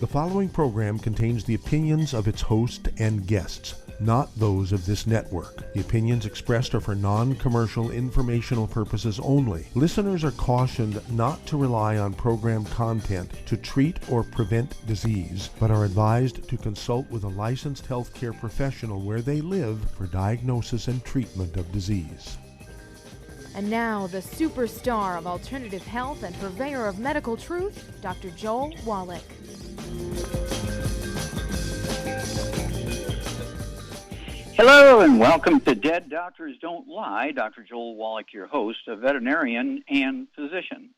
following program contains the opinions of its host and guests, not those of this network. The opinions expressed are for non-commercial informational purposes only. Listeners are cautioned not to rely on program content to treat or prevent disease, but are advised to consult with a licensed healthcare professional where they live for diagnosis and treatment of disease. And now, the superstar of alternative health and purveyor of medical truth, Dr. Joel Wallach. Hello and welcome to Dead Doctors Don't Lie. Dr. Joel Wallach, your host, a veterinarian and physician.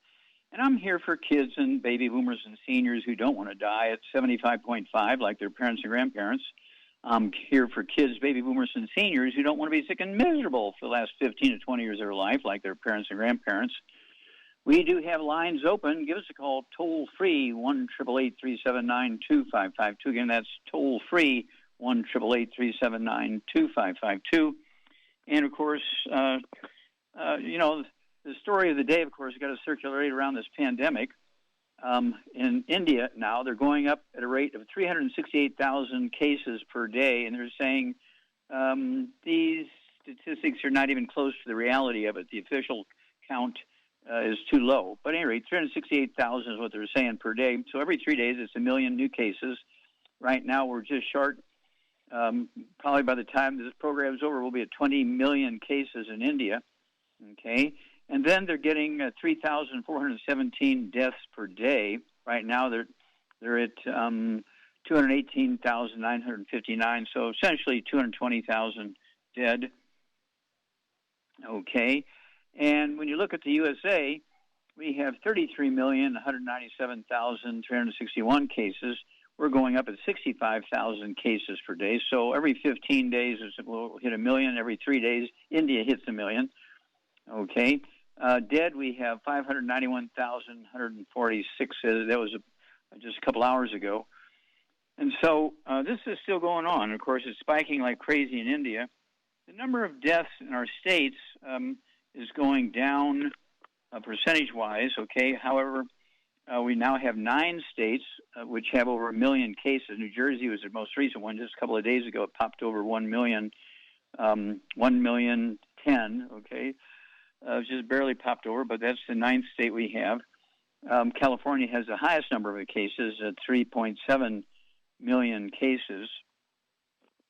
And I'm here for kids and baby boomers and seniors who don't want to die at 75.5 like their parents and grandparents. I'm here for kids, baby boomers, and seniors who don't want to be sick and miserable for the last 15 to 20 years of their life like their parents and grandparents. We do have lines open. Give us a call toll-free, 1-888-379-2552. Again, that's toll-free, 1-888-379-2552. And, of course, the story of the day, of course, got to circulate around this pandemic. In India now, they're going up at a rate of 368,000 cases per day, and they're saying these statistics are not even close to the reality of it. The official count is too low. But at any rate, 368,000 is what they're saying per day. So every 3 days, it's 1 million new cases. Right now, we're just short. Probably by the time this program is over, we'll be at 20 million cases in India. Okay. And then they're getting 3,417 deaths per day. Right now, they're at 218,959, so essentially 220,000 dead. Okay. And when you look at the USA, we have 33,197,361 cases. We're going up at 65,000 cases per day. So every 15 days, we'll hit 1 million. Every 3 days, India hits 1 million. Okay. Dead, we have 591,146. That was just a couple hours ago. And so this is still going on. Of course, it's spiking like crazy in India. The number of deaths in our states is going down percentage-wise, okay? However, we now have 9 states which have over 1 million cases. New Jersey was the most recent one. Just a couple of days ago, it popped over 1 million, 1,000,010, okay? Just barely popped over, but that's the 9th state we have. California has the highest number of cases at 3.7 million cases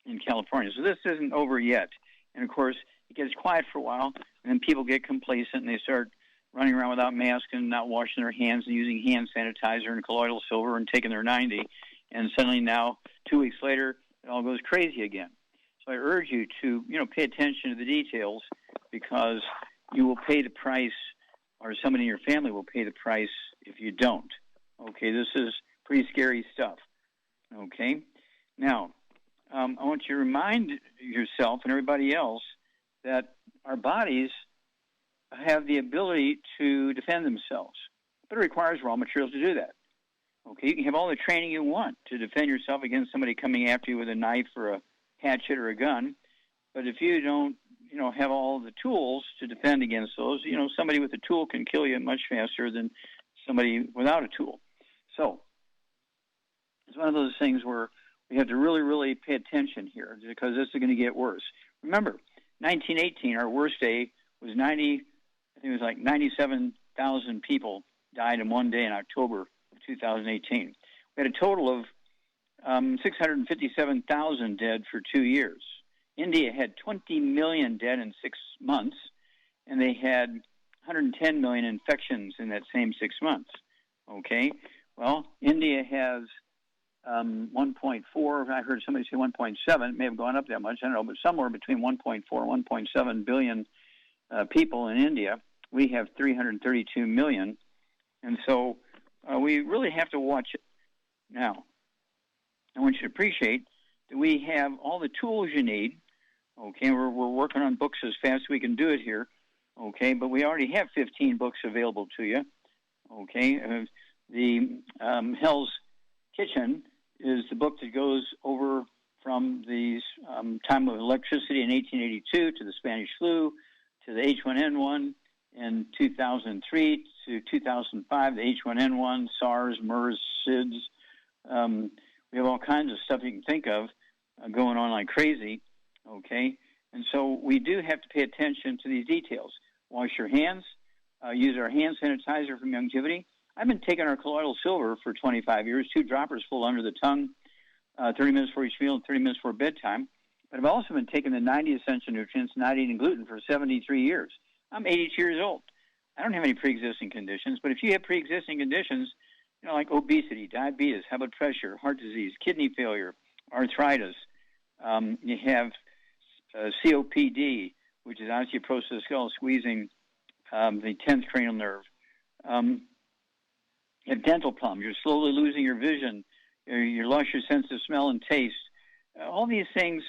in California. So this isn't over yet. And, of course, it gets quiet for a while, and then people get complacent, and they start running around without masks and not washing their hands and using hand sanitizer and colloidal silver and taking their 90. And suddenly now, 2 weeks later, it all goes crazy again. So I urge you to, pay attention to the details, because you will pay the price, or somebody in your family will pay the price if you don't. Okay, this is pretty scary stuff. Okay, now, I want you to remind yourself and everybody else that our bodies have the ability to defend themselves, but it requires raw materials to do that. Okay, you can have all the training you want to defend yourself against somebody coming after you with a knife or a hatchet or a gun, but if you don't have all the tools to defend against those, somebody with a tool can kill you much faster than somebody without a tool. So it's one of those things where we have to really, really pay attention here, because this is going to get worse. Remember, 1918, our worst day was 97,000 people died in one day in October of 2018. We had a total of 657,000 dead for 2 years. India had 20 million dead in 6 months, and they had 110 million infections in that same 6 months. Okay? Well, India has 1.4, I heard somebody say 1.7, it may have gone up that much, I don't know, but somewhere between 1.4 and 1.7 billion people in India. We have 332 million, and so we really have to watch it. Now, I want you to appreciate that we have all the tools you need. Okay, we're working on books as fast as we can do it here. Okay, but we already have 15 books available to you. Okay, the Hell's Kitchen is the book that goes over from the time of electricity in 1882 to the Spanish flu, to the H1N1 in 2003 to 2005, the H1N1, SARS, MERS, SIDS, We have all kinds of stuff you can think of going on like crazy, okay? And so we do have to pay attention to these details. Wash your hands. Use our hand sanitizer from Youngevity. I've been taking our colloidal silver for 25 years, 2 droppers full under the tongue, 30 minutes for each meal and 30 minutes for bedtime. But I've also been taking the 90 essential nutrients, not eating gluten, for 73 years. I'm 82 years old. I don't have any pre-existing conditions, but if you have pre-existing conditions, like obesity, diabetes, high blood pressure, heart disease, kidney failure, arthritis, you have COPD, which is osteoporosis of the skull, squeezing the 10th cranial nerve. You have dental problems. You're slowly losing your vision. You lost your sense of smell and taste. All these things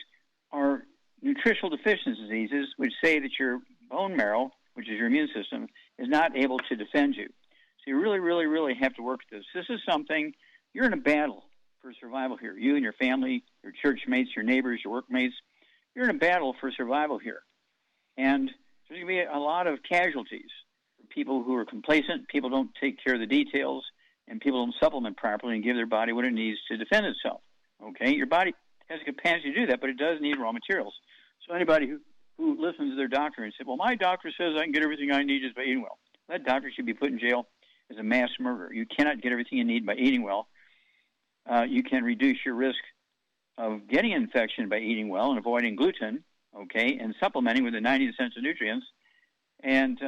are nutritional deficiency diseases, which say that your bone marrow, which is your immune system, is not able to defend you. So you really, really, really have to work at this. This is something, you're in a battle for survival here. You and your family, your church mates, your neighbors, your workmates, you're in a battle for survival here. And there's going to be a lot of casualties. People who are complacent, people don't take care of the details, and people don't supplement properly and give their body what it needs to defend itself. Okay? Your body has the capacity to do that, but it does need raw materials. So anybody who listens to their doctor and says, well, my doctor says I can get everything I need just by eating well, that doctor should be put in jail as a mass murderer. You cannot get everything you need by eating well. You can reduce your risk of getting infection by eating well and avoiding gluten, okay, and supplementing with the 90 essential nutrients. And,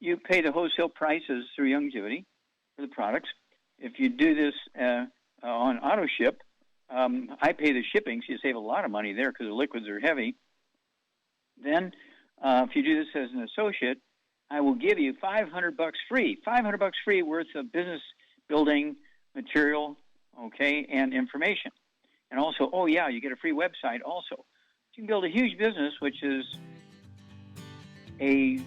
you pay the wholesale prices through Youngevity for the products. If you do this on auto ship, I pay the shipping, so you save a lot of money there because the liquids are heavy. Then, if you do this as an associate, I will give you $500 free, $500 free worth of business building material, okay, and information. And also, you get a free website also. You can build a huge business, which is a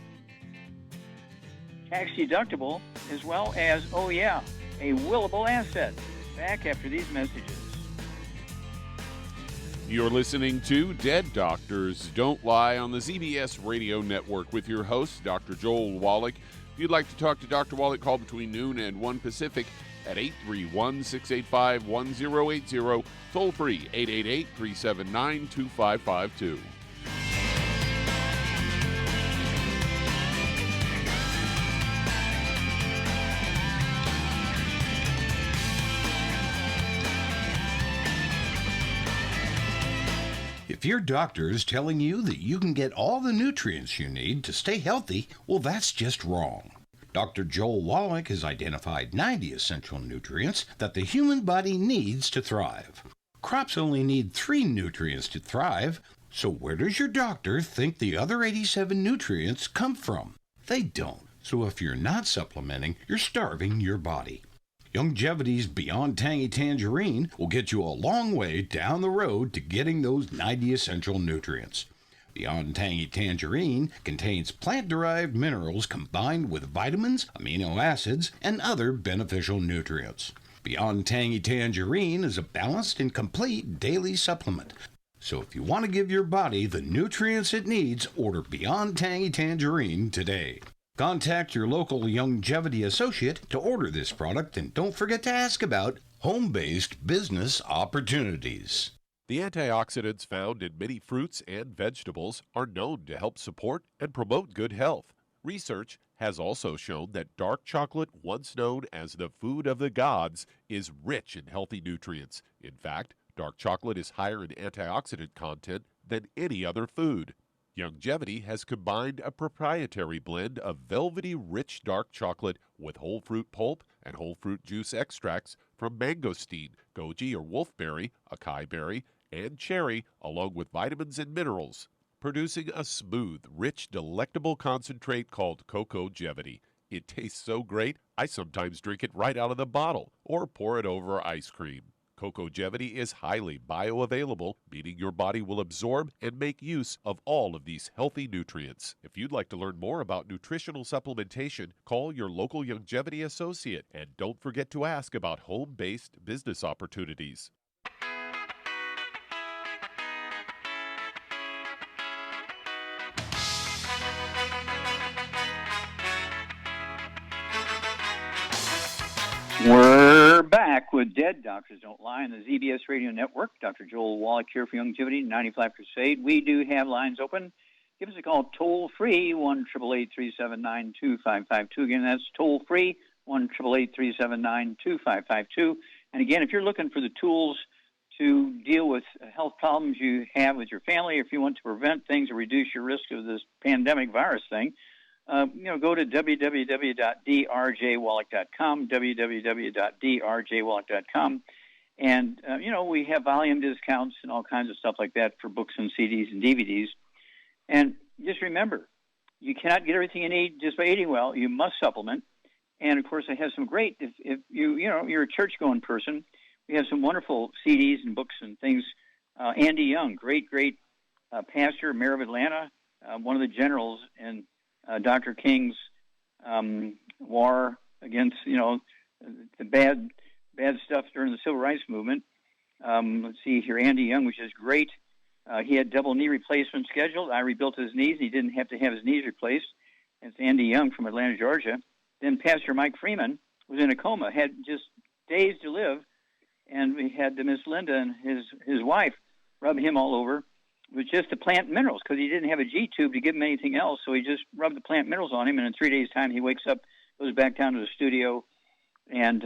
tax deductible as well as, a willable asset. Back after these messages. You're listening to Dead Doctors Don't Lie on the ZBS Radio Network with your host, Dr. Joel Wallach. If you'd like to talk to Dr. Wallach, call between noon and 1 Pacific at 831-685-1080, toll free 888-379-2552. If your doctor is telling you that you can get all the nutrients you need to stay healthy, well, that's just wrong. Dr. Joel Wallach has identified 90 essential nutrients that the human body needs to thrive. Crops only need 3 nutrients to thrive, so where does your doctor think the other 87 nutrients come from? They don't. So if you're not supplementing, you're starving your body. Youngevity's Beyond Tangy Tangerine will get you a long way down the road to getting those 90 essential nutrients. Beyond Tangy Tangerine contains plant-derived minerals combined with vitamins, amino acids, and other beneficial nutrients. Beyond Tangy Tangerine is a balanced and complete daily supplement. So if you want to give your body the nutrients it needs, order Beyond Tangy Tangerine today. Contact your local Youngevity associate to order this product, and don't forget to ask about home-based business opportunities. The antioxidants found in many fruits and vegetables are known to help support and promote good health. Research has also shown that dark chocolate, once known as the food of the gods, is rich in healthy nutrients. In fact, dark chocolate is higher in antioxidant content than any other food. Youngevity has combined a proprietary blend of velvety rich dark chocolate with whole fruit pulp and whole fruit juice extracts from mangosteen, goji or wolfberry, acai berry, and cherry, along with vitamins and minerals, producing a smooth, rich, delectable concentrate called Cocogevity. It tastes so great, I sometimes drink it right out of the bottle or pour it over ice cream. Cocogevity is highly bioavailable, meaning your body will absorb and make use of all of these healthy nutrients. If you'd like to learn more about nutritional supplementation, call your local Youngevity associate, and don't forget to ask about home-based business opportunities. We're back. Back with Dead Doctors Don't Lie on the ZBS Radio Network. Dr. Joel Wallach here for Longevity 95 Crusade. We do have lines open. Give us a call toll-free, 1-888-379-2552. Again, that's toll-free, 1-888-379-2552. And again, if you're looking for the tools to deal with health problems you have with your family, if you want to prevent things or reduce your risk of this pandemic virus thing, go to www.drjwallach.com, www.drjwallach.com. And, we have volume discounts and all kinds of stuff like that for books and CDs and DVDs. And just remember, you cannot get everything you need just by eating well. You must supplement. And, of course, I have some great, if you're a church-going person, we have some wonderful CDs and books and things. Andy Young, great pastor, mayor of Atlanta, one of the generals in Dr. King's war against, the bad stuff during the Civil Rights Movement. Let's see here, Andy Young, which is great. He had double knee replacement scheduled. I rebuilt his knees. He didn't have to have his knees replaced. It's Andy Young from Atlanta, Georgia. Then Pastor Mike Freeman was in a coma, had just days to live, and we had Miss Linda and his wife rub him all over with just the plant minerals because he didn't have a G-tube to give him anything else, so he just rubbed the plant minerals on him, and in 3 days' time he wakes up, goes back down to the studio, and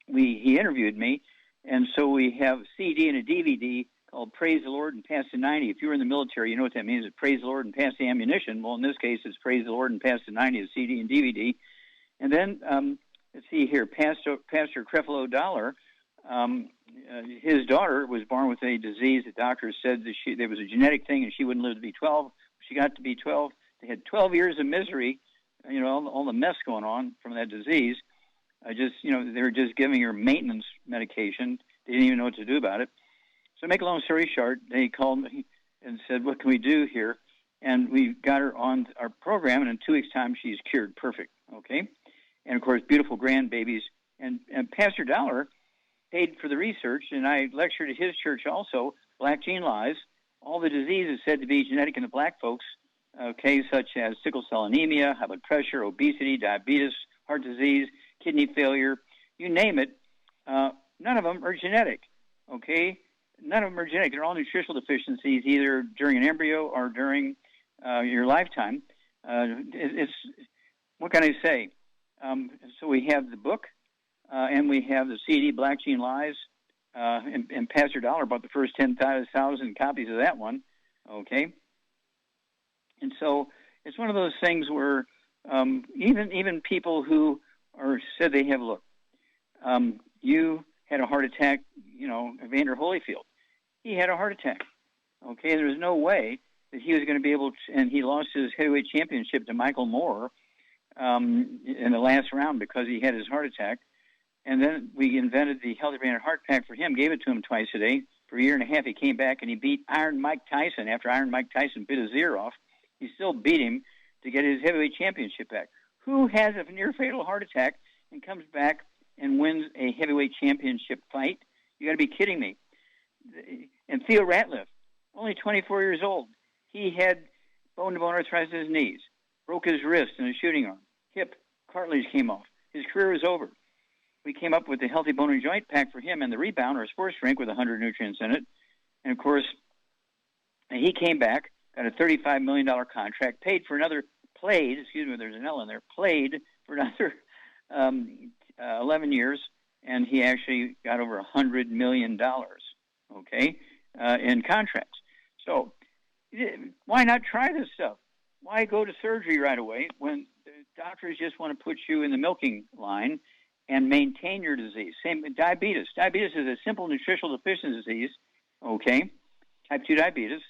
he interviewed me, and so we have a CD and a DVD called Praise the Lord and Pass the 90. If you were in the military, you know what that means. It's Praise the Lord and Pass the Ammunition. Well, in this case, it's Praise the Lord and Pass the 90, a CD and DVD. And then, let's see here, Pastor Creflo Dollar, his daughter was born with a disease. The doctors said that there was a genetic thing and she wouldn't live to be 12. She got to be 12. They had 12 years of misery, all the mess going on from that disease. They were just giving her maintenance medication. They didn't even know what to do about it. So to make a long story short, they called me and said, what can we do here? And we got her on our program, and in 2 weeks' time, she's cured. Perfect, okay? And, of course, beautiful grandbabies. And Pastor Dollar paid for the research, and I lectured at his church also, Black Gene Lies, all the diseases said to be genetic in the black folks, okay, such as sickle cell anemia, high blood pressure, obesity, diabetes, heart disease, kidney failure, you name it. None of them are genetic, okay? None of them are genetic. They're all nutritional deficiencies, either during an embryo or during your lifetime. What can I say? So we have the book, and we have the CD, Black Gene Lies, and Pastor Dollar bought the first 10,000 copies of that one, okay? And so it's one of those things where even people who said they have, you had a heart attack, Evander Holyfield. He had a heart attack, okay? There was no way that he was going to be able to, and he lost his heavyweight championship to Michael Moore in the last round because he had his heart attack. And then we invented the Healthy Brain and Heart Pack for him, gave it to him twice a day. For a year and a half, he came back and he beat Iron Mike Tyson. After Iron Mike Tyson bit his ear off, he still beat him to get his heavyweight championship back. Who has a near-fatal heart attack and comes back and wins a heavyweight championship fight? You got to be kidding me. And Theo Ratliff, only 24 years old. He had bone-to-bone arthritis in his knees, broke his wrist in a shooting arm, hip, cartilage came off. His career was over. We came up with the Healthy Bone and Joint Pack for him and the Rebound, or a sports drink with 100 nutrients in it. And, of course, he came back, got a $35 million contract, played for another, there's an L in there, played for another 11 years, and he actually got over $100 million, okay, in contracts. So why not try this stuff? Why go to surgery right away when the doctors just want to put you in the milking line and maintain your disease? Same with diabetes. Diabetes is a simple nutritional deficiency disease, okay, type 2 diabetes,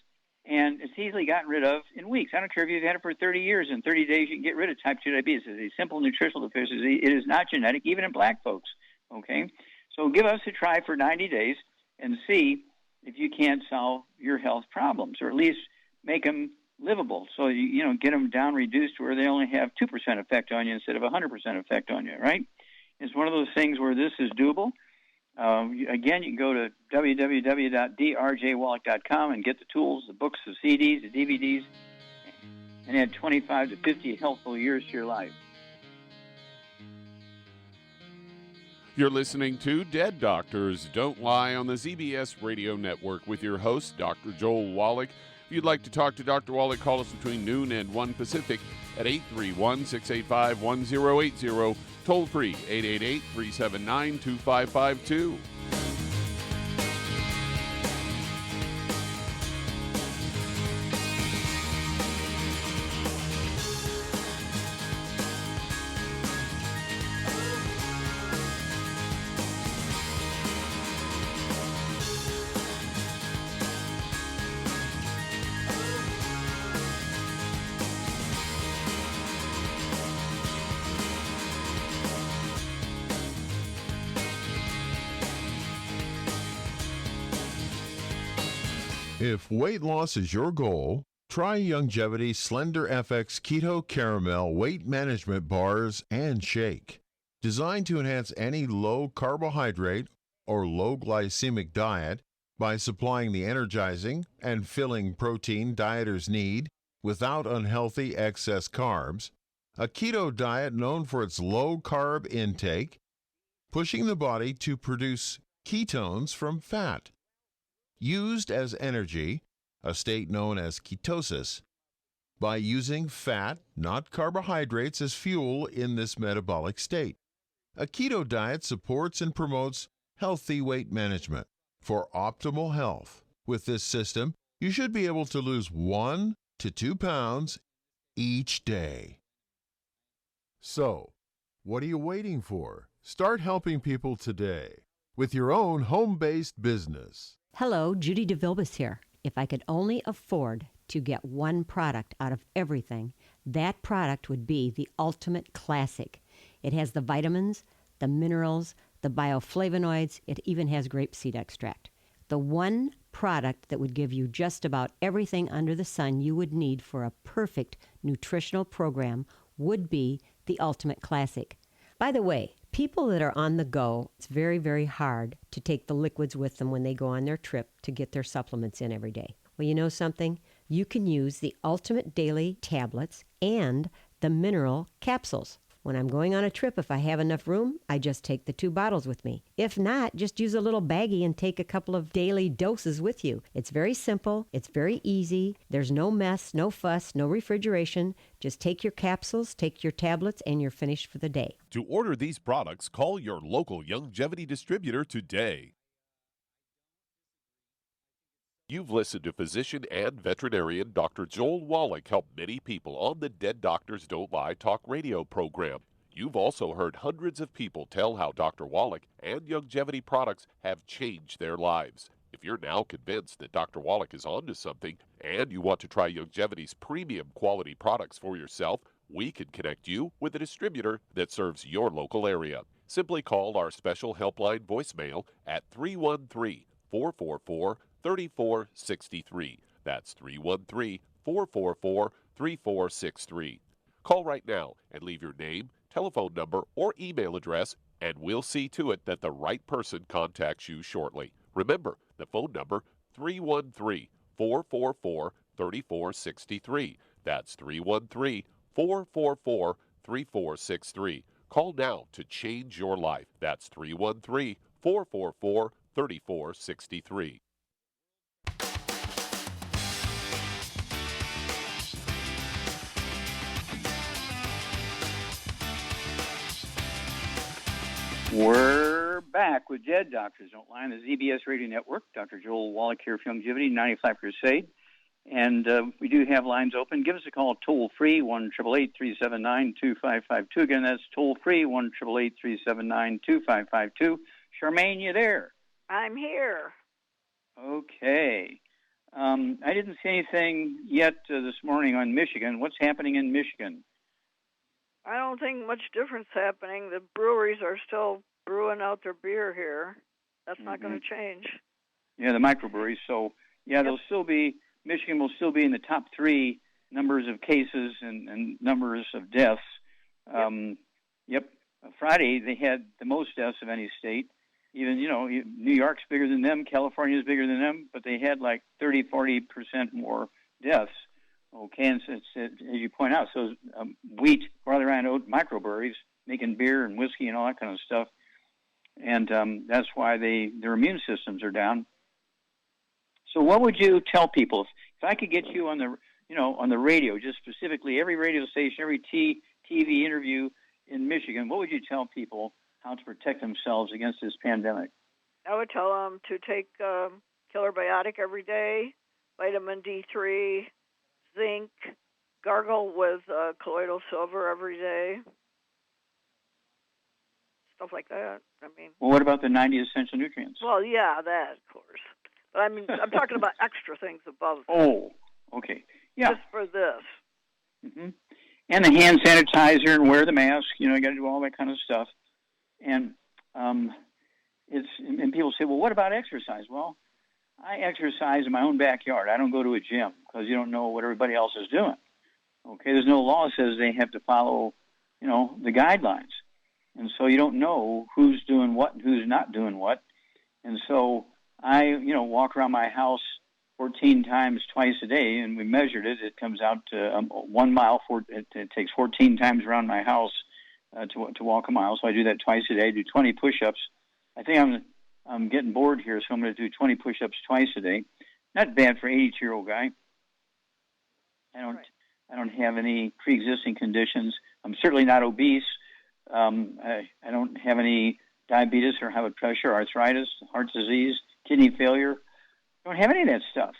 and it's easily gotten rid of in weeks. I don't care if you've had it for 30 years. In 30 days, you can get rid of type 2 diabetes. It's a simple nutritional deficiency. It is not genetic, even in black folks, okay? So give us a try for 90 days and see if you can't solve your health problems, or at least make them livable. So, get them down, reduced to where they only have 2% effect on you instead of 100% effect on you, right? It's one of those things where this is doable. Again, you can go to www.drjwallach.com and get the tools, the books, the CDs, the DVDs, and add 25 to 50 healthful years to your life. You're listening to Dead Doctors Don't Lie on the ZBS Radio Network with your host, Dr. Joel Wallach. If you'd like to talk to Dr. Wallach, call us between noon and 1 Pacific at 831-685-1080, toll free 888-379-2552. If weight loss is your goal, try Youngevity's Slender FX Keto Caramel Weight Management Bars and Shake. Designed to enhance any low carbohydrate or low glycemic diet by supplying the energizing and filling protein dieters need without unhealthy excess carbs, a keto diet known for its low carb intake, pushing the body to produce ketones from fat. Used as energy, a state known as ketosis, by using fat, not carbohydrates, as fuel in this metabolic state. A keto diet supports and promotes healthy weight management for optimal health. With this system, you should be able to lose 1 to 2 pounds each day. So, what are you waiting for? Start helping people today with your own home-based business. Hello, Judy DeVilbus here. If I could only afford to get one product out of everything, that product would be the Ultimate Classic. It has the vitamins, the minerals, the bioflavonoids. It even has grapeseed extract. The one product that would give you just about everything under the sun you would need for a perfect nutritional program would be the Ultimate Classic. By the way, people that are on the go, it's very, very hard to take the liquids with them when they go on their trip to get their supplements in every day. Well, you know something? You can use the Ultimate Daily Tablets and the mineral capsules. When I'm going on a trip, if I have enough room, I just take the 2 bottles with me. If not, just use a little baggie and take a couple of daily doses with you. It's very simple. It's very easy. There's no mess, no fuss, no refrigeration. Just take your capsules, take your tablets, and you're finished for the day. To order these products, call your local Youngevity distributor today. You've listened to physician and veterinarian Dr. Joel Wallach help many people on the Dead Doctors Don't Lie talk radio program. You've also heard hundreds of people tell how Dr. Wallach and Youngevity products have changed their lives. If you're now convinced that Dr. Wallach is onto something and you want to try Youngevity's premium quality products for yourself, we can connect you with a distributor that serves your local area. Simply call our special helpline voicemail at 313-444-3463. That's 313-444-3463. Call right now and leave your name, telephone number, or email address, and we'll see to it that the right person contacts you shortly. Remember, the phone number, 313-444-3463. That's 313-444-3463. Call now to change your life. That's 313-444-3463. We're back with Dead Doctors Don't Lie on the ZBS Radio Network. Dr. Joel Wallach here for Youngevity, 95 Crusade. And we do have lines open. Give us a call toll-free, 1-888-379-2552. Again, that's toll-free, 1-888-379-2552. Charmaine, you there? I'm here. Okay. I didn't see anything yet this morning on Michigan. What's happening in Michigan? I don't think much difference happening. The breweries are still brewing out their beer here. That's not going to change. Yeah, the microbreweries. So, yeah, Yep. they'll still be, Michigan will still be in the top 3 numbers of cases and numbers of deaths. Yep. Friday, they had the most deaths of any state. Even, New York's bigger than them, California's bigger than them, but they had like 30-40% more deaths. Okay, and it's, as you point out, so wheat, barley, rye, and oat microbreweries, making beer and whiskey and all that kind of stuff. and that's why their immune systems are down. So what would you tell people if I could get you on the radio, just specifically every radio station, every TV interview in Michigan, what would you tell people how to protect themselves against this pandemic? I would tell them to take Killer Biotic every day, vitamin D3, zinc, gargle with colloidal silver every day, stuff like that. I mean, well, what about the 90 essential nutrients? Well, yeah, that, of course. But I mean, I'm talking about extra things above that. Oh, okay. Yeah. Just for this. Mm-hmm. And the hand sanitizer and wear the mask. You got to do all that kind of stuff. And and people say, well, what about exercise? Well, I exercise in my own backyard. I don't go to a gym because you don't know what everybody else is doing. Okay, there's no law that says they have to follow, the guidelines. And so you don't know who's doing what and who's not doing what. And so I, walk around my house 14 times twice a day, and we measured it. It comes out to 1 mile. It takes 14 times around my house to walk a mile. So I do that twice a day. I do 20 push-ups. I think I'm getting bored here, so I'm going to do 20 push-ups twice a day. Not bad for an 82-year-old guy. I don't have any pre-existing conditions. I'm certainly not obese. I don't have any diabetes or high blood pressure, arthritis, heart disease, kidney failure. I don't have any of that stuff.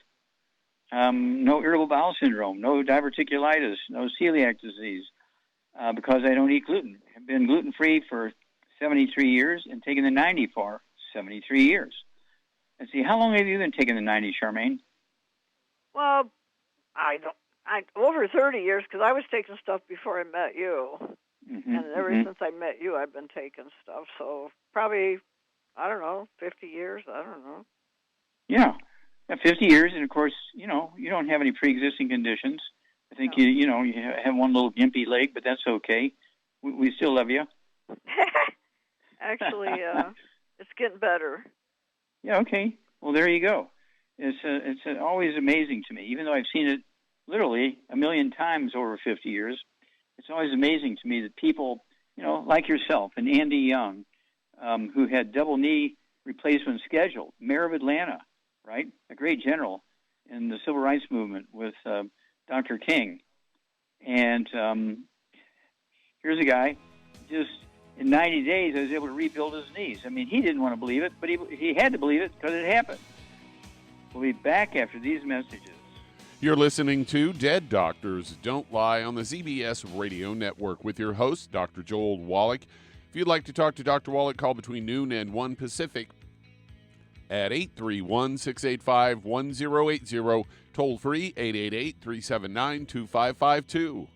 No irritable bowel syndrome, no diverticulitis, no celiac disease, because I don't eat gluten. I've been gluten-free for 73 years and taken the 90 for 73 years. And see, how long have you been taking the 90, Charmaine? Well, I over 30 years, because I was taking stuff before I met you. Mm-hmm, and ever since I met you, I've been taking stuff. So probably, 50 years. I don't know. Yeah, 50 years, and of course, you don't have any pre-existing conditions. I think you have one little gimpy leg, but that's okay. We still love you. Actually, it's getting better. Yeah. Okay. Well, there you go. It's always amazing to me, even though I've seen it literally a million times over 50 years. It's always amazing to me that people, like yourself and Andy Young, who had double knee replacement scheduled, mayor of Atlanta, right? A great general in the civil rights movement with Dr. King. And here's a guy, just in 90 days, I was able to rebuild his knees. I mean, he didn't want to believe it, but he had to believe it because it happened. We'll be back after these messages. You're listening to Dead Doctors Don't Lie on the ZBS Radio Network with your host, Dr. Joel Wallach. If you'd like to talk to Dr. Wallach, call between noon and 1 Pacific at 831-685-1080, toll free 888-379-2552.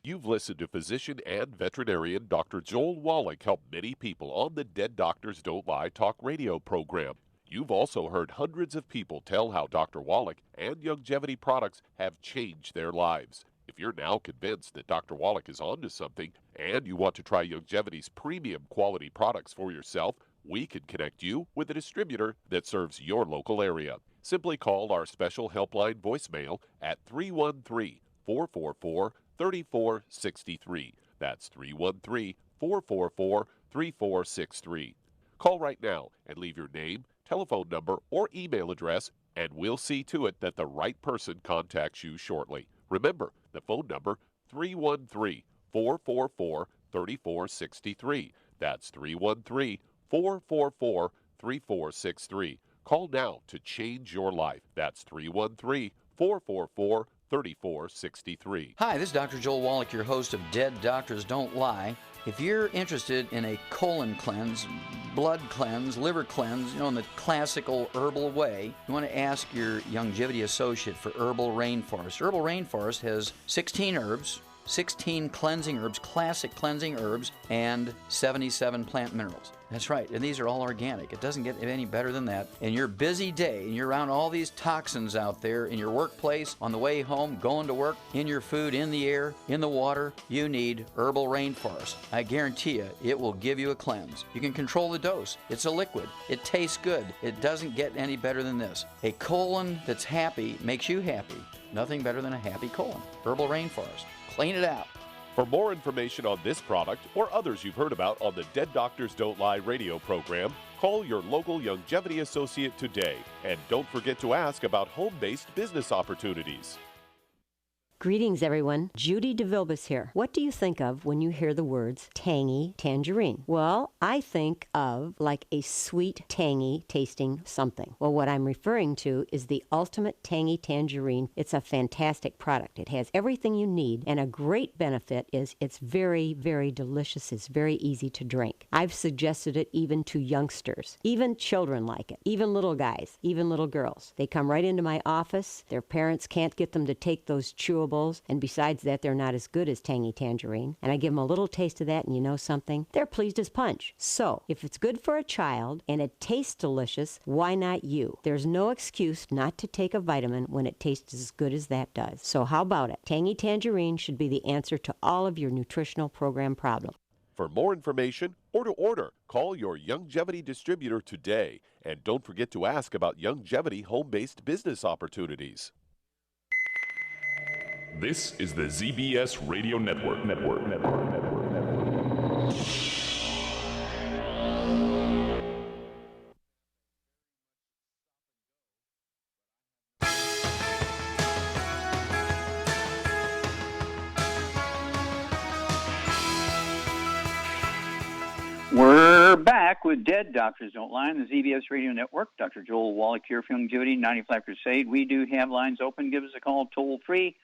You've listened to physician and veterinarian Dr. Joel Wallach help many people on the Dead Doctors Don't Lie talk radio program. You've also heard hundreds of people tell how Dr. Wallach and Youngevity products have changed their lives. If you're now convinced that Dr. Wallach is onto something and you want to try Youngevity's premium quality products for yourself, we can connect you with a distributor that serves your local area. Simply call our special helpline voicemail at 313-444-3463. That's 313-444-3463. Call right now and leave your name, telephone number, or email address, and we'll see to it that the right person contacts you shortly. Remember, the phone number, 313-444-3463. That's 313-444-3463. Call now to change your life. That's 313-444-3463. Hi, this is Dr. Joel Wallach, your host of Dead Doctors Don't Lie. If you're interested in a colon cleanse, blood cleanse, liver cleanse, in the classical herbal way, you want to ask your Youngevity associate for Herbal Rainforest. Herbal Rainforest has 16 herbs, 16 cleansing herbs, classic cleansing herbs, and 77 plant minerals. That's right, and these are all organic. It doesn't get any better than that. In your busy day, and you're around all these toxins out there in your workplace, on the way home, going to work, in your food, in the air, in the water, you need Herbal Rainforest. I guarantee you, it will give you a cleanse. You can control the dose. It's a liquid. It tastes good. It doesn't get any better than this. A colon that's happy makes you happy. Nothing better than a happy colon. Herbal Rainforest. Clean it out. For more information on this product or others you've heard about on the Dead Doctors Don't Lie radio program, call your local longevity associate today. And don't forget to ask about home-based business opportunities. Greetings, everyone. Judy DeVilbus here. What do you think of when you hear the words tangy tangerine? Well, I think of like a sweet, tangy tasting something. Well, what I'm referring to is the Ultimate Tangy Tangerine. It's a fantastic product. It has everything you need, and a great benefit is it's very, very delicious. It's very easy to drink. I've suggested it even to youngsters. Even children like it. Even little guys. Even little girls. They come right into my office. Their parents can't get them to take those chewables. And besides that, they're not as good as Tangy Tangerine. And I give them a little taste of that, and you know something? They're pleased as punch. So, if it's good for a child and it tastes delicious, why not you? There's no excuse not to take a vitamin when it tastes as good as that does. So how about it? Tangy Tangerine should be the answer to all of your nutritional program problems. For more information or to order, call your longevity distributor today. And don't forget to ask about longevity home-based business opportunities. This is the ZBS Radio Network. We're back with Dead Doctors Don't Lie on the ZBS Radio Network. Dr. Joel Wallach here for Longevity 95 Crusade. We do have lines open. Give us a call toll-free.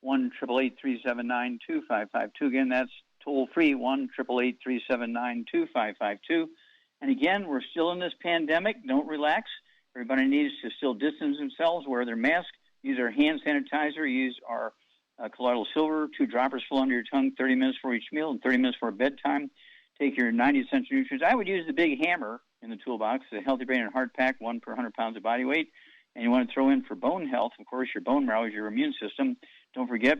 1-888-379-2552. Again, that's toll-free, 1-888-379-2552. And again, we're still in this pandemic. Don't relax. Everybody needs to still distance themselves, wear their mask, use our hand sanitizer, use our colloidal silver, 2 droppers full under your tongue, 30 minutes for each meal and 30 minutes for bedtime. Take your 90 essential nutrients. I would use the big hammer in the toolbox, the Healthy Brain and Heart Pack, 1 per 100 pounds of body weight. And you want to throw in for bone health, of course, your bone marrow is your immune system. Don't forget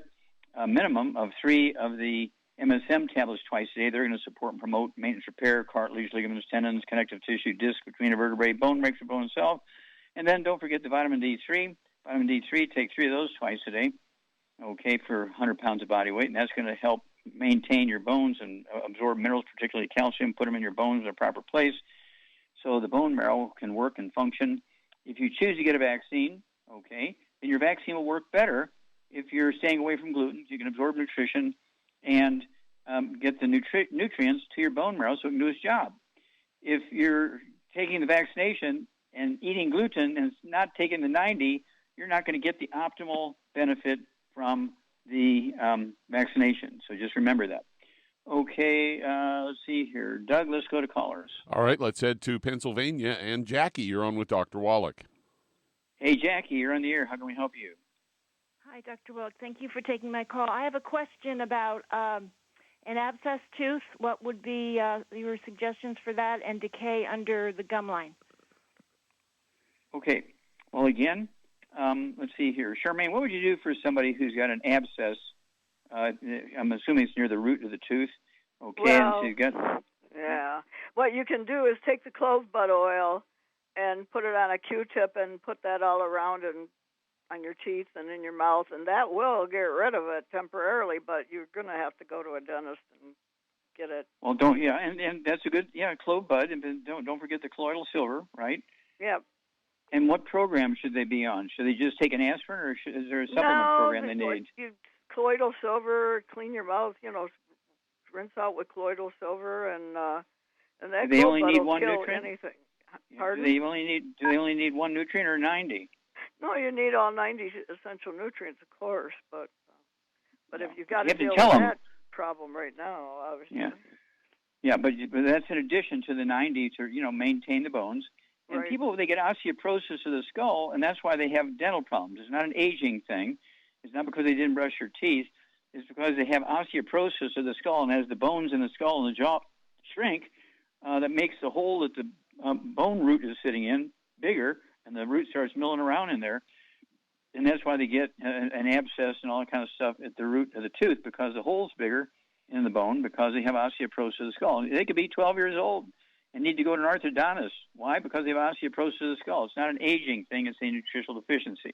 a minimum of 3 of the MSM tablets twice a day. They're going to support and promote maintenance repair, cartilage, ligaments, tendons, connective tissue, disc between a vertebrae, bone breaks for bone itself. And then don't forget the vitamin D3. Vitamin D3, take 3 of those twice a day, okay, for 100 pounds of body weight. And that's going to help maintain your bones and absorb minerals, particularly calcium, put them in your bones in a proper place so the bone marrow can work and function. If you choose to get a vaccine, okay, then your vaccine will work better if you're staying away from gluten. You can absorb nutrition and get the nutrients to your bone marrow so it can do its job. If you're taking the vaccination and eating gluten and not taking the 90, you're not going to get the optimal benefit from the vaccination. So just remember that. Okay, let's see here. Doug, let's go to callers. All right, let's head to Pennsylvania. And Jackie, you're on with Dr. Wallach. Hey, Jackie, you're on the air. How can we help you? Hi, Dr. Wallach. Thank you for taking my call. I have a question about an abscessed tooth. What would be your suggestions for that, and decay under the gum line? Okay. Well, again, let's see here. Charmaine, what would you do for somebody who's got an abscess? I'm assuming it's near the root of the tooth. Okay, well, and she's got... Yeah. What you can do is take the clove bud oil and put it on a Q-tip and put that all around and on your teeth and in your mouth, and that will get rid of it temporarily, but you're going to have to go to a dentist and get it. Well, and that's a good, clove bud, and don't forget the colloidal silver, right? Yeah. And what program should they be on? Should they just take an aspirin, or is there a supplement program they need? Colloidal silver, clean your mouth, rinse out with colloidal silver, and that they only need will one kill nutrient? Anything. Pardon? Do they only need one nutrient or 90? No, you need all 90 essential nutrients, of course, but if you've got to deal with that problem right now, obviously. Yeah, but that's in addition to the 90 to maintain the bones. And right. People, they get osteoporosis of the skull, and that's why they have dental problems. It's not an aging thing. It's not because they didn't brush their teeth. is because they have osteoporosis of the skull, and as the bones in the skull and the jaw shrink, that makes the hole that the bone root is sitting in bigger, and the root starts milling around in there. And that's why they get an abscess and all that kind of stuff at the root of the tooth, because the hole's bigger in the bone because they have osteoporosis of the skull. They could be 12 years old and need to go to an orthodontist. Why? Because they have osteoporosis of the skull. It's not an aging thing. It's a nutritional deficiency.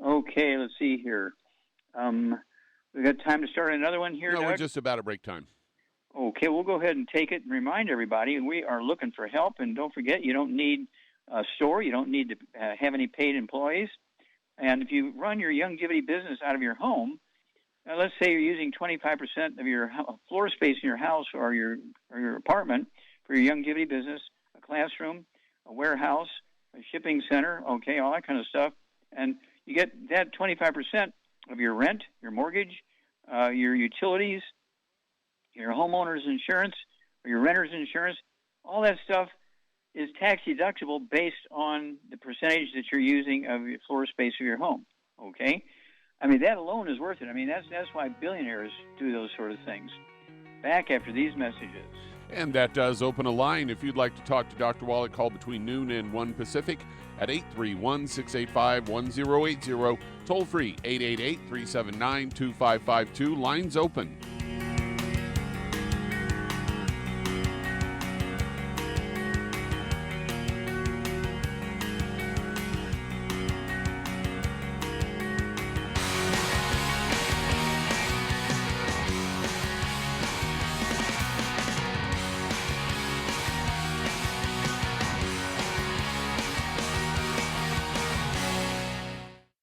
Okay, let's see here. We got time to start another one here, No, Doug? we're just about at break time. Okay, we'll go ahead and take it and remind everybody we are looking for help. And don't forget, you don't need a store. You don't need to have any paid employees. And if you run your longevity business out of your home, let's say you're using 25% of your floor space in your house or your apartment for your longevity business, a classroom, a warehouse, a shipping center, okay, all that kind of stuff. And you get that 25% of your rent, your mortgage, your utilities, your homeowner's insurance, or your renter's insurance, all that stuff is tax deductible based on the percentage that you're using of your floor space of your home, okay? I mean, that alone is worth it. I mean, that's why billionaires do those sort of things. Back after these messages. And that does open a line. If you'd like to talk to Dr. Wallach, call between noon and 1 Pacific at 831-685-1080. Toll free, 888-379-2552. Lines open.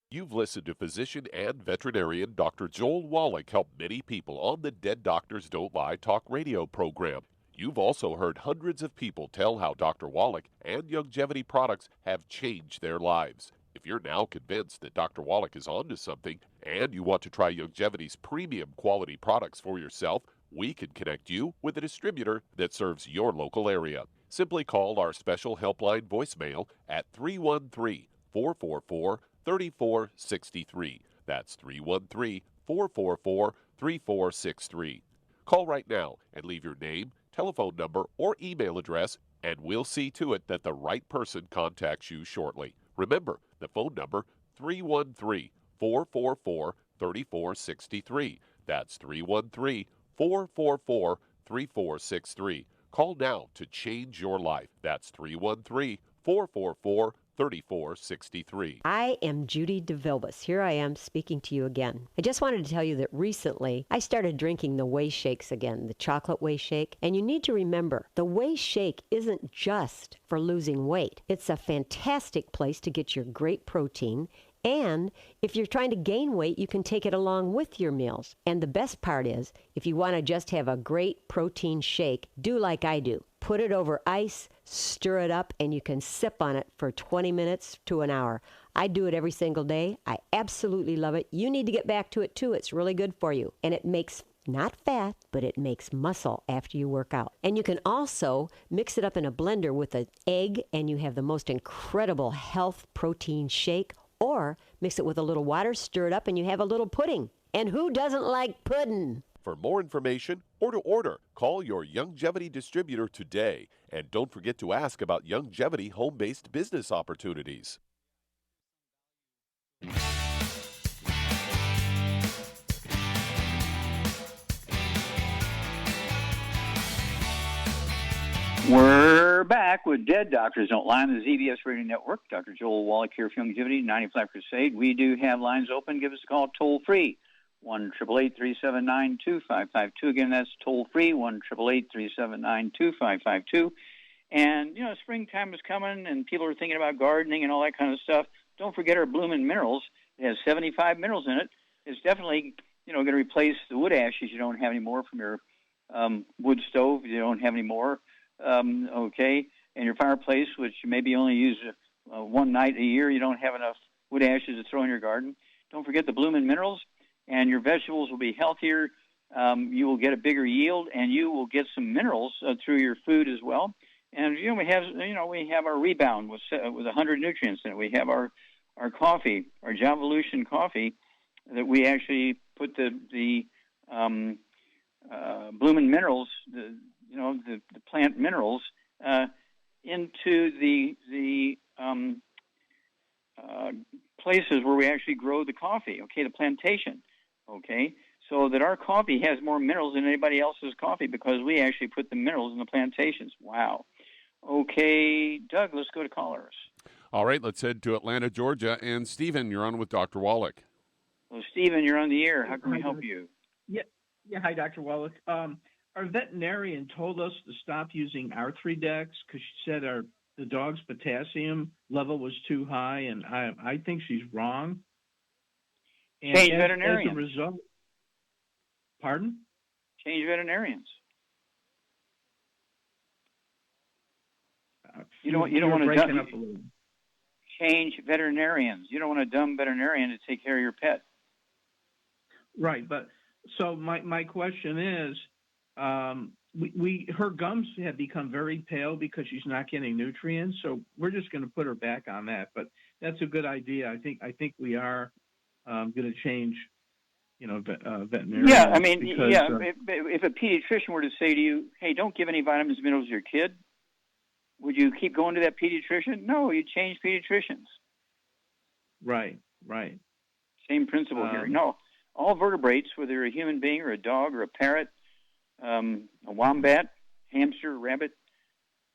You've listened to physician and veterinarian Dr. Joel Wallach help many people on the Dead Doctors Don't Lie talk radio program. You've also heard hundreds of people tell how Dr. Wallach and longevity products have changed their lives. If you're now convinced that Dr. Wallach is onto something and you want to try longevity's premium quality products for yourself, we can connect you with a distributor that serves your local area. Simply call our special helpline voicemail at 313-444-3463. That's 313-444-3463. Call right now and leave your name, telephone number, or email address, and we'll see to it that the right person contacts you shortly. Remember, the phone number, 313-444-3463. That's 313-444-3463. Call now to change your life. That's 313-444-3463. 3463. I am Judy DeVilbus. Here I am speaking to you again. I just wanted to tell you that recently I started drinking the Whey Shakes again, the chocolate Whey Shake. And you need to remember, the Whey Shake isn't just for losing weight. It's a fantastic place to get your great protein. And if you're trying to gain weight, you can take it along with your meals. And the best part is, if you want to just have a great protein shake, do like I do. Put it over ice, stir it up, and you can sip on it for 20 minutes to an hour. I do it every single day. I absolutely love it. You need to get back to it too. It's really good for you. And it makes not fat, but it makes muscle after you work out. And you can also mix it up in a blender with an egg, and you have the most incredible health protein shake. Or mix it with a little water, stir it up, and you have a little pudding. And who doesn't like pudding? For more information or to order, call your longevity distributor today. And don't forget to ask about longevity home-based business opportunities. We're back with Dead Doctors Don't Lie on the ZBS Radio Network. Dr. Joel Wallach here for Longevity, 95 Crusade. We do have lines open. Give us a call toll free, 1-888-379-2552. Again, that's toll free, 1-888-379-2552. And, you know, springtime is coming and people are thinking about gardening and all that kind of stuff. Don't forget our Bloomin' Minerals. It has 75 minerals in it. It's definitely, you know, going to replace the wood ashes you don't have anymore from your wood stove. You don't have any more. Okay, and your fireplace, which you maybe only use one night a year, you don't have enough wood ashes to throw in your garden. Don't forget the Bloomin' Minerals, and your vegetables will be healthier. You will get a bigger yield, and you will get some minerals through your food as well. And we have our Rebound with 100 nutrients in it. We have our coffee, our Javolution coffee, that we actually put the blooming minerals, the plant minerals, into the places where we actually grow the coffee, okay, the plantation, okay, so that our coffee has more minerals than anybody else's coffee because we actually put the minerals in the plantations. Wow. Okay, Doug, let's go to callers. All right, let's head to Atlanta, Georgia. And Stephen, you're on with Dr. Wallach. Well, Stephen, you're on the air. How can we help you? Yeah. Hi, Dr. Wallach. Our veterinarian told us to stop using arthrydex because she said the dog's potassium level was too high, and I think she's wrong. And Change veterinarian. As a result, pardon? Change veterinarians. You don't want to change veterinarians. You don't want a dumb veterinarian to take care of your pet. Right, but so my question is, her gums have become very pale because she's not getting nutrients. So we're just going to put her back on that. But that's a good idea. I think we are going to change, veterinarians. Yeah, I mean, if a pediatrician were to say to you, "Hey, don't give any vitamins and minerals to your kid," would you keep going to that pediatrician? No, you change pediatricians. Right. Same principle here. No, all vertebrates, whether you're a human being or a dog or a parrot, a wombat, hamster, rabbit,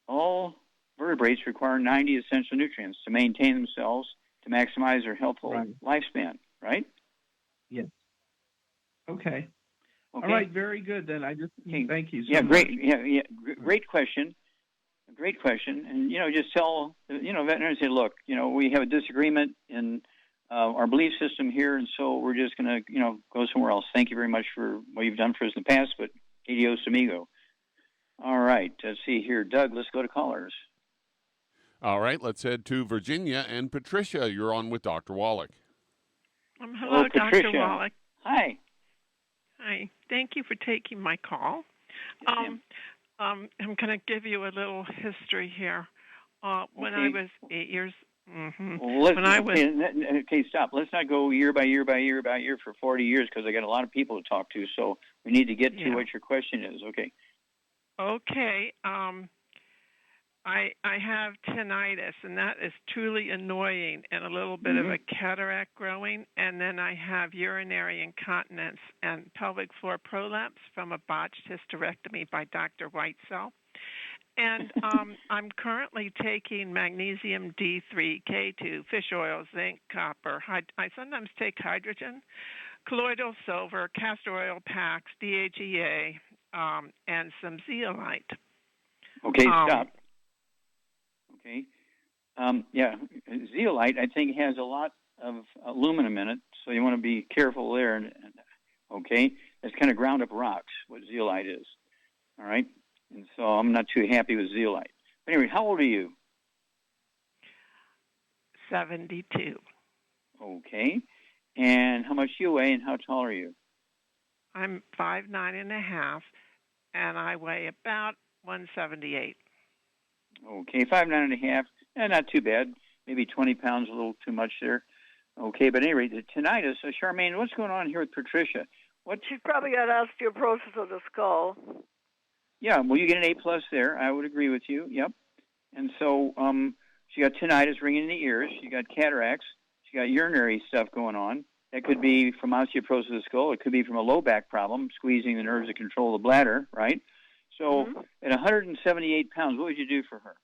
all vertebrates require 90 essential nutrients to maintain themselves, to maximize their healthful lifespan, right? Yes. Okay. All right, very good then. Thank you so much. Great question. Great question. And, just tell, veterinarians, say, look, we have a disagreement in our belief system here, and so we're just going to, go somewhere else. Thank you very much for what you've done for us in the past, but adios amigo. All right, let's see here. Doug, let's go to callers. All right, let's head to Virginia. And Patricia, you're on with Dr. Wallach. Hello, Dr. Wallach. Hi. Hi. Thank you for taking my call. I'm going to give you a little history here. When I was 8 years... Okay, stop. Let's not go year by year for 40 years because I got a lot of people to talk to, so we need to get to what your question is. Okay. Okay. I have tinnitus, and that is truly annoying, and a little bit of a cataract growing, and then I have urinary incontinence and pelvic floor prolapse from a botched hysterectomy by Dr. Whitesell. And I'm currently taking magnesium D3, K2, fish oil, zinc, copper. I sometimes take hydrogen, colloidal silver, castor oil packs, DHEA, and some zeolite. Okay, stop. Okay. Zeolite, I think, has a lot of aluminum in it, so you want to be careful there. Okay? It's kind of ground up rocks, what zeolite is. All right? And so I'm not too happy with zeolite. But anyway, how old are you? 72. Okay. And how much do you weigh and how tall are you? I'm 5'9.5", and I weigh about 178. Okay, 5'9.5", not too bad. Maybe 20 pounds, a little too much there. Okay, but anyway, the tinnitus. Charmaine, what's going on here with Patricia? She's probably got osteoporosis of the skull. Yeah, well, you get an A+ there. I would agree with you. Yep. And so she got tinnitus ringing in the ears. She got cataracts. She got urinary stuff going on. That could be from osteoporosis of the skull. It could be from a low back problem, squeezing the nerves that control the bladder, right? So at 178 pounds, what would you do for her?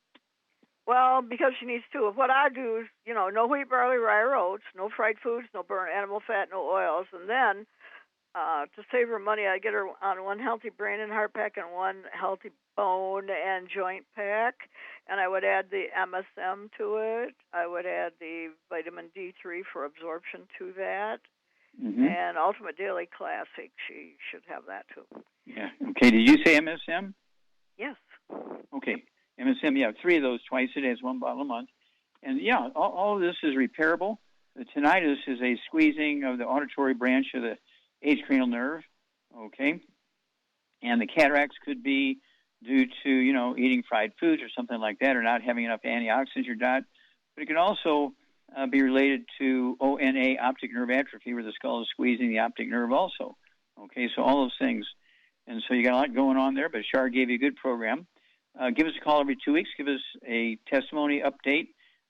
Well, because she needs to. What I do is, no wheat, barley, rye, or oats, no fried foods, no burnt animal fat, no oils. And then to save her money, I get her on one healthy brain and heart pack and one healthy bone and joint pack. And I would add the MSM to it. I would add the vitamin D3 for absorption to that. And Ultimate Daily Classic, she should have that too. Yeah. Okay. Did you say MSM? Yes. Okay. MSM, 3 of those twice a day is 1 bottle a month. And, all of this is repairable. The tinnitus is a squeezing of the auditory branch of the eighth cranial nerve, okay? And the cataracts could be due to, eating fried foods or something like that or not having enough antioxidants in your diet. But it could also be related to ONA, optic nerve atrophy, where the skull is squeezing the optic nerve also. Okay, so all those things. And so you got a lot going on there, but Shar gave you a good program. Give us a call every 2 weeks. Give us a testimony update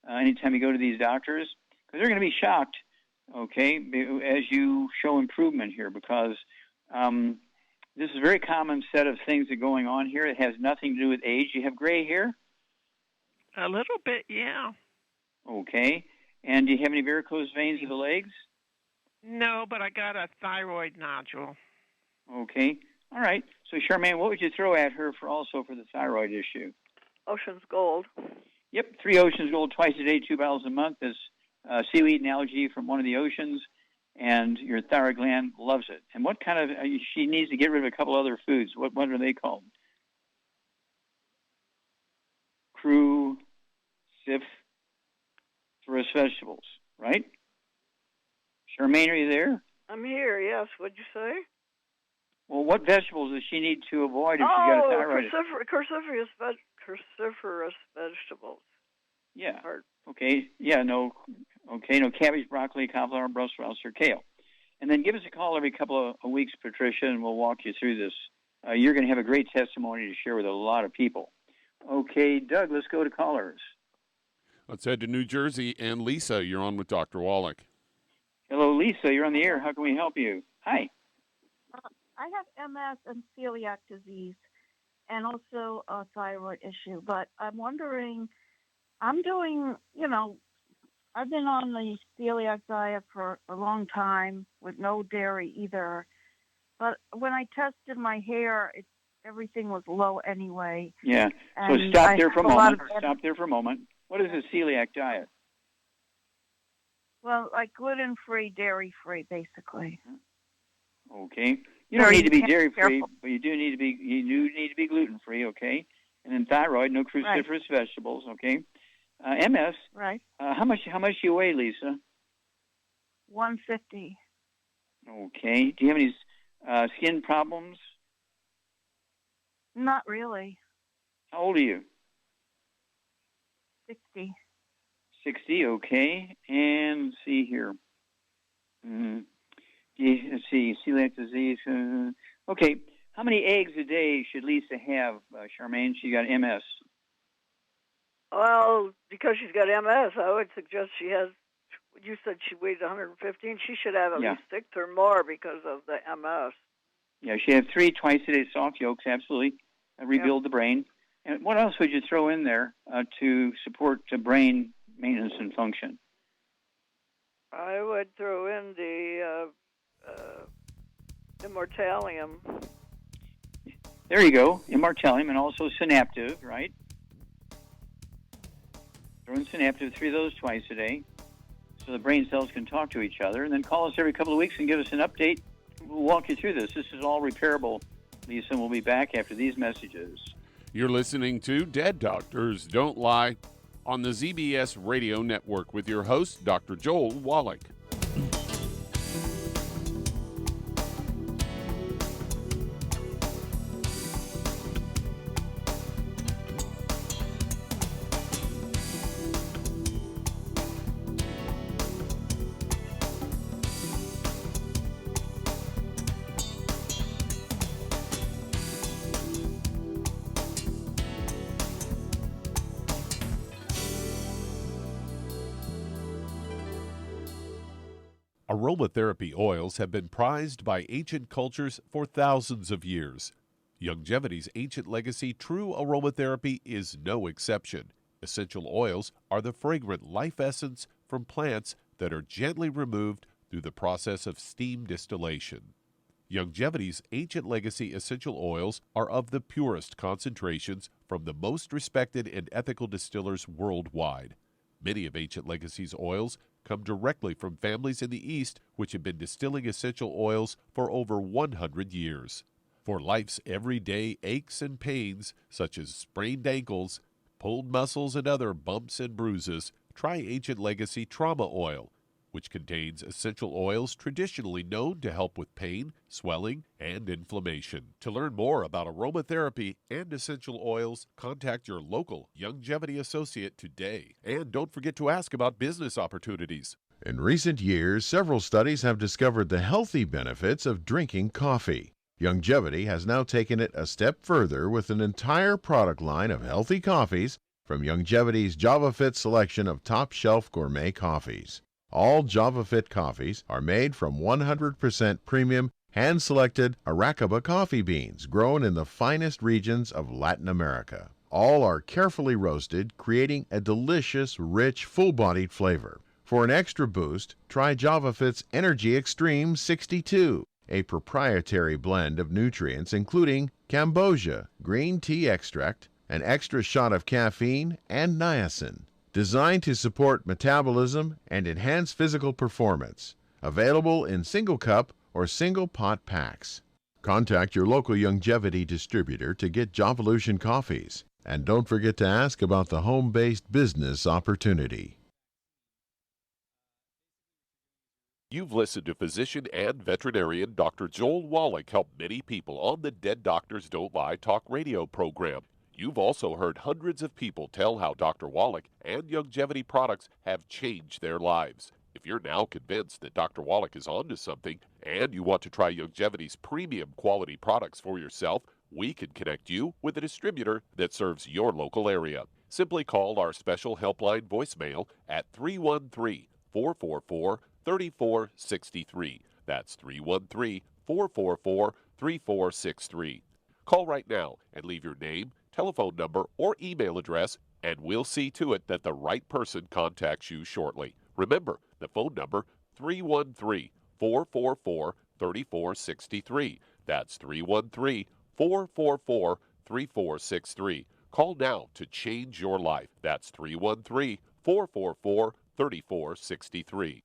anytime you go to these doctors, because they're going to be shocked, okay, as you show improvement here, because this is a very common set of things that are going on here. It has nothing to do with age. You have gray hair? A little bit, yeah. Okay. And do you have any varicose veins of the legs? No, but I got a thyroid nodule. Okay. All right. So, Charmaine, what would you throw at her for the thyroid issue? Ocean's Gold. Yep, 3 Ocean's Gold twice a day, 2 bottles a month. This seaweed and algae from one of the oceans, and your thyroid gland loves it. And what kind of, she needs to get rid of a couple other foods. What are they called? Cruciferous vegetables, right? Charmaine, are you there? I'm here, yes. What'd you say? Well, what vegetables does she need to avoid if she's got a thyroid? Cruciferous vegetables. Yeah. Okay. Yeah, no cabbage, broccoli, cauliflower, Brussels sprouts, or kale. And then give us a call every couple of weeks, Patricia, and we'll walk you through this. You're going to have a great testimony to share with a lot of people. Okay, Doug, let's go to callers. Let's head to New Jersey. And Lisa, you're on with Dr. Wallach. Hello, Lisa. You're on the air. How can we help you? Hi. I have MS and celiac disease and also a thyroid issue, but I'm wondering, I've been on the celiac diet for a long time with no dairy either, but when I tested my hair, everything was low anyway. Yeah, so and stop there for a moment. What is a celiac diet? Well, like gluten-free, dairy-free, basically. Okay. You don't need to be dairy-free, but you do need to be gluten-free, okay? And then thyroid, no cruciferous vegetables, okay? MS. Right. How much do you weigh, Lisa? 150. Okay. Do you have any skin problems? Not really. How old are you? 60. 60, okay. And let's see here. Let's see, celiac disease. Okay, how many eggs a day should Lisa have, Charmaine? She got MS. Well, because she's got MS, I would suggest she has, you said she weighed 115. She should have at least 6 or more because of the MS. Yeah, she had 3 twice a day soft yolks, absolutely. Rebuild the brain. And what else would you throw in there to support the brain maintenance and function? I would throw in the immortalium. There you go, immortalium, and also synaptive, right? Throw in synaptive, 3 of those twice a day, so the brain cells can talk to each other. And then call us every couple of weeks and give us an update. We'll walk you through this. This is all repairable, Lisa, and we'll be back after these messages. You're listening to Dead Doctors Don't Lie on the ZBS Radio Network with your host, Dr. Joel Wallach. Aromatherapy oils have been prized by ancient cultures for thousands of years. Longevity's ancient legacy, true aromatherapy, is no exception. Essential oils are the fragrant life essence from plants that are gently removed through the process of steam distillation. Longevity's ancient legacy essential oils are of the purest concentrations from the most respected and ethical distillers worldwide. Many of Ancient Legacy's oils come directly from families in the East which have been distilling essential oils for over 100 years. For life's everyday aches and pains, such as sprained ankles, pulled muscles, and other bumps and bruises, try Ancient Legacy Trauma Oil, which contains essential oils traditionally known to help with pain, swelling, and inflammation. To learn more about aromatherapy and essential oils, contact your local Longevity associate today. And don't forget to ask about business opportunities. In recent years, several studies have discovered the healthy benefits of drinking coffee. Youngevity has now taken it a step further with an entire product line of healthy coffees from Youngevity's JavaFit selection of top-shelf gourmet coffees. All JavaFit coffees are made from 100% premium, hand-selected Arabica coffee beans grown in the finest regions of Latin America. All are carefully roasted, creating a delicious, rich, full-bodied flavor. For an extra boost, try JavaFit's Energy Extreme 62, a proprietary blend of nutrients including cambogia, green tea extract, an extra shot of caffeine, and niacin. Designed to support metabolism and enhance physical performance. Available in single cup or single pot packs. Contact your local Youngevity distributor to get Jovolution coffees. And don't forget to ask about the home-based business opportunity. You've listened to physician and veterinarian Dr. Joel Wallach help many people on the Dead Doctors Don't Lie talk radio program. You've also heard hundreds of people tell how Dr. Wallach and Youngevity products have changed their lives. If you're now convinced that Dr. Wallach is onto something and you want to try Youngevity's premium quality products for yourself, we can connect you with a distributor that serves your local area. Simply call our special helpline voicemail at 313-444-3463. That's 313-444-3463. Call right now and leave your name, telephone number, or email address, and we'll see to it that the right person contacts you shortly. Remember, the phone number, 313-444-3463. That's 313-444-3463. Call now to change your life. That's 313-444-3463.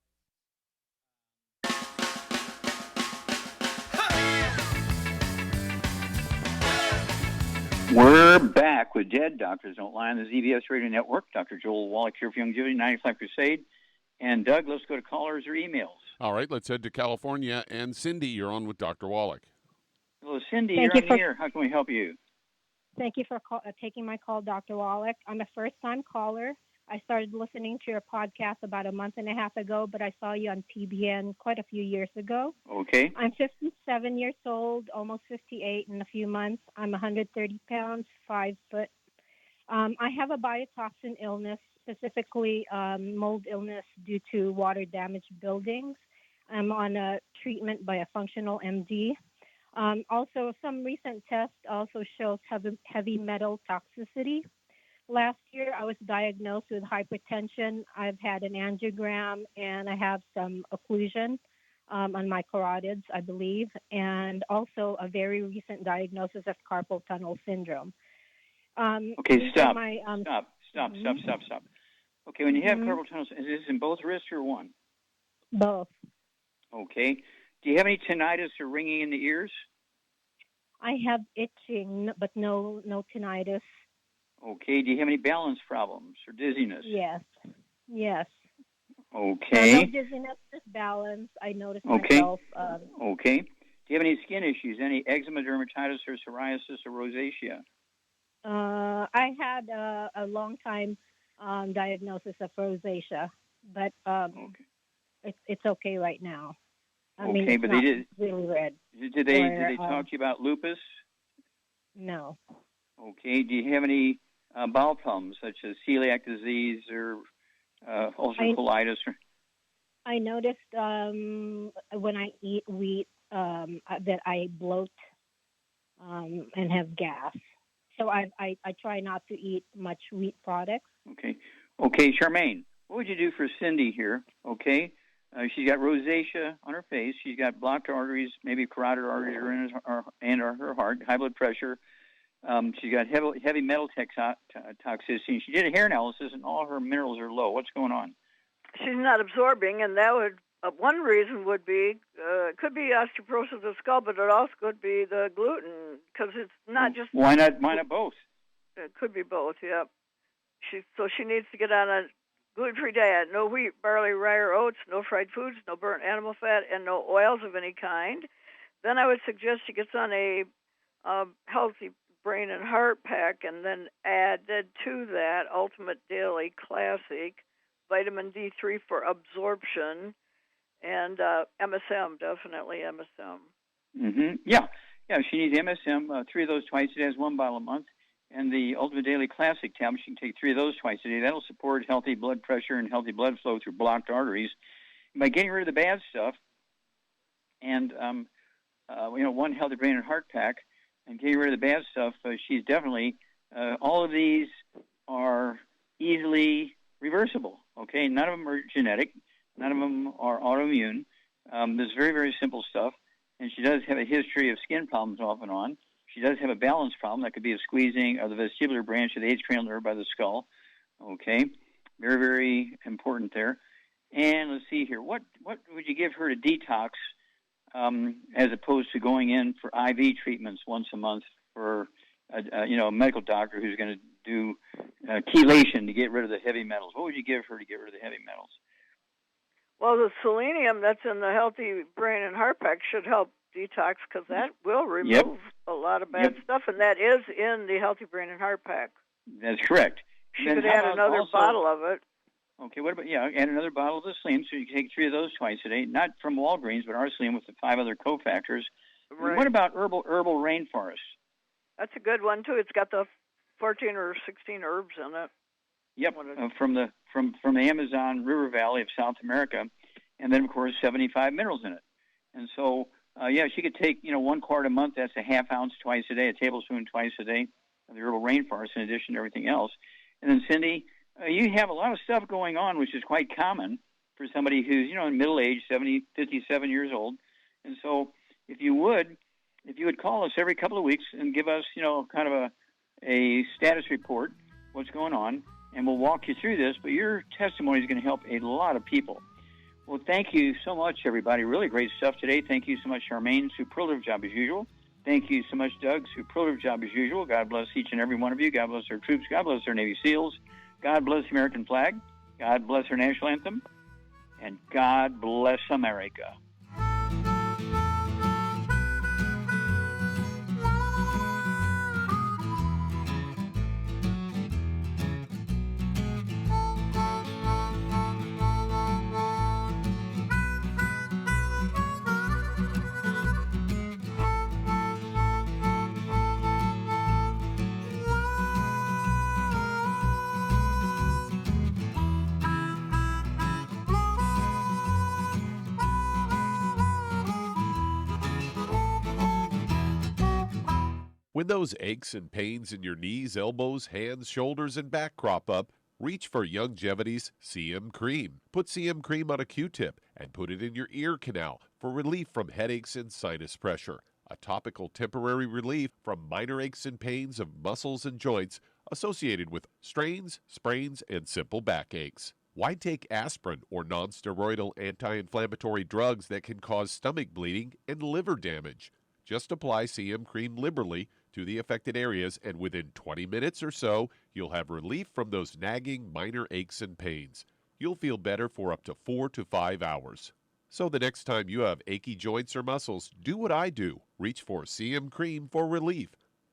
We're back with Dead Doctors Don't Lie on the ZBS Radio Network. Dr. Joel Wallach here for Youngevity 95 Crusade. And Doug, let's go to callers or emails. All right, let's head to California. And Cindy, you're on with Dr. Wallach. Hello, Cindy. You're on the air. How can we help you? Thank you for taking my call, Dr. Wallach. I'm a first-time caller. I started listening to your podcast about a month and a half ago, but I saw you on TBN quite a few years ago. Okay. I'm 57 years old, almost 58 in a few months. I'm 130 pounds, 5 foot. I have a biotoxin illness, specifically mold illness due to water-damaged buildings. I'm on a treatment by a functional MD. Also, some recent tests also shows heavy metal toxicity. Last year, I was diagnosed with hypertension. I've had an angiogram, and I have some occlusion on my carotids, I believe, and also a very recent diagnosis of carpal tunnel syndrome. Okay, stop. Stop. Okay, when you have carpal tunnel, is this in both wrists or one? Both. Okay. Do you have any tinnitus or ringing in the ears? I have itching, but no tinnitus. Okay. Do you have any balance problems or dizziness? Yes. Okay. No dizziness, just balance. I noticed myself. Okay. Do you have any skin issues? Any eczema, dermatitis, or psoriasis or rosacea? I had a long time diagnosis of rosacea, but it's okay right now. I mean, it's not really red. Did they talk to you about lupus? No. Okay. Do you have any bowel problems such as celiac disease or ulcerative colitis? I noticed when I eat wheat that I bloat and have gas. So I try not to eat much wheat products. Okay, Charmaine, what would you do for Cindy here? Okay, she's got rosacea on her face. She's got blocked arteries, maybe carotid arteries and her heart, high blood pressure. She's got heavy metal toxicity. She did a hair analysis, and all her minerals are low. What's going on? She's not absorbing, and that would one reason would be could be osteoporosis of the skull, but it also could be the gluten because it's not just. Why not both? It could be both. Yeah. She needs to get on a gluten-free diet. No wheat, barley, rye, or oats. No fried foods. No burnt animal fat, and no oils of any kind. Then I would suggest she gets on a healthy brain and heart pack, and then added to that Ultimate Daily Classic vitamin D3 for absorption, and MSM, definitely MSM. Yeah, she needs MSM, 3 of those twice a day, has 1 bottle a month. And the Ultimate Daily Classic tablet, she can take 3 of those twice a day. That'll support healthy blood pressure and healthy blood flow through blocked arteries. By getting rid of the bad stuff, and 1 healthy brain and heart pack, and getting rid of the bad stuff, she's definitely, all of these are easily reversible, okay? None of them are genetic. None of them are autoimmune. This is very, very simple stuff. And she does have a history of skin problems off and on. She does have a balance problem. That could be a squeezing of the vestibular branch of the eighth cranial nerve by the skull. Okay, very, very important there. And let's see here. What would you give her to detox as opposed to going in for IV treatments once a month for a medical doctor who's going to do chelation to get rid of the heavy metals? What would you give her to get rid of the heavy metals? Well, the selenium that's in the Healthy Brain and Heart Pack should help detox, because that will remove a lot of bad stuff, and that is in the Healthy Brain and Heart Pack. That's correct. She could add another bottle of it. Okay, what about, add another bottle of the selenium, so you can take 3 of those twice a day, not from Walgreens, but our selenium with the 5 other cofactors. Right. What about herbal rainforest? That's a good one, too. It's got the 14 or 16 herbs in it. Yep, from the Amazon River Valley of South America, and then, of course, 75 minerals in it. And so, she could take, 1 quart a month. That's a half ounce twice a day, a tablespoon twice a day of the herbal rainforest in addition to everything else. And then, Cindy, you have a lot of stuff going on, which is quite common for somebody who's, in middle age, 57 years old. And so if you would call us every couple of weeks and give us, kind of a status report, what's going on, and we'll walk you through this. But your testimony is going to help a lot of people. Well, thank you so much, everybody. Really great stuff today. Thank you so much, Charmaine. Superlative job as usual. Thank you so much, Doug. Superlative job as usual. God bless each and every one of you. God bless our troops. God bless our Navy SEALs. God bless the American flag. God bless our national anthem. And God bless America. When those aches and pains in your knees, elbows, hands, shoulders, and back crop up, reach for Youngevity's CM Cream. Put CM Cream on a Q-tip and put it in your ear canal for relief from headaches and sinus pressure. A topical temporary relief from minor aches and pains of muscles and joints associated with strains, sprains, and simple backaches. Why take aspirin or non-steroidal anti-inflammatory drugs that can cause stomach bleeding and liver damage? Just apply CM Cream liberally to the affected areas, and within 20 minutes or so, you'll have relief from those nagging minor aches and pains. You'll feel better for up to 4 to 5 hours. So the next time you have achy joints or muscles, do what I do. Reach for CM Cream for relief.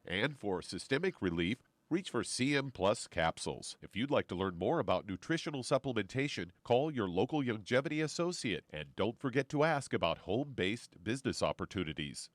And for systemic relief, reach for CM Plus capsules. If you'd like to learn more about nutritional supplementation, call your local Youngevity associate. And don't forget to ask about home-based business opportunities.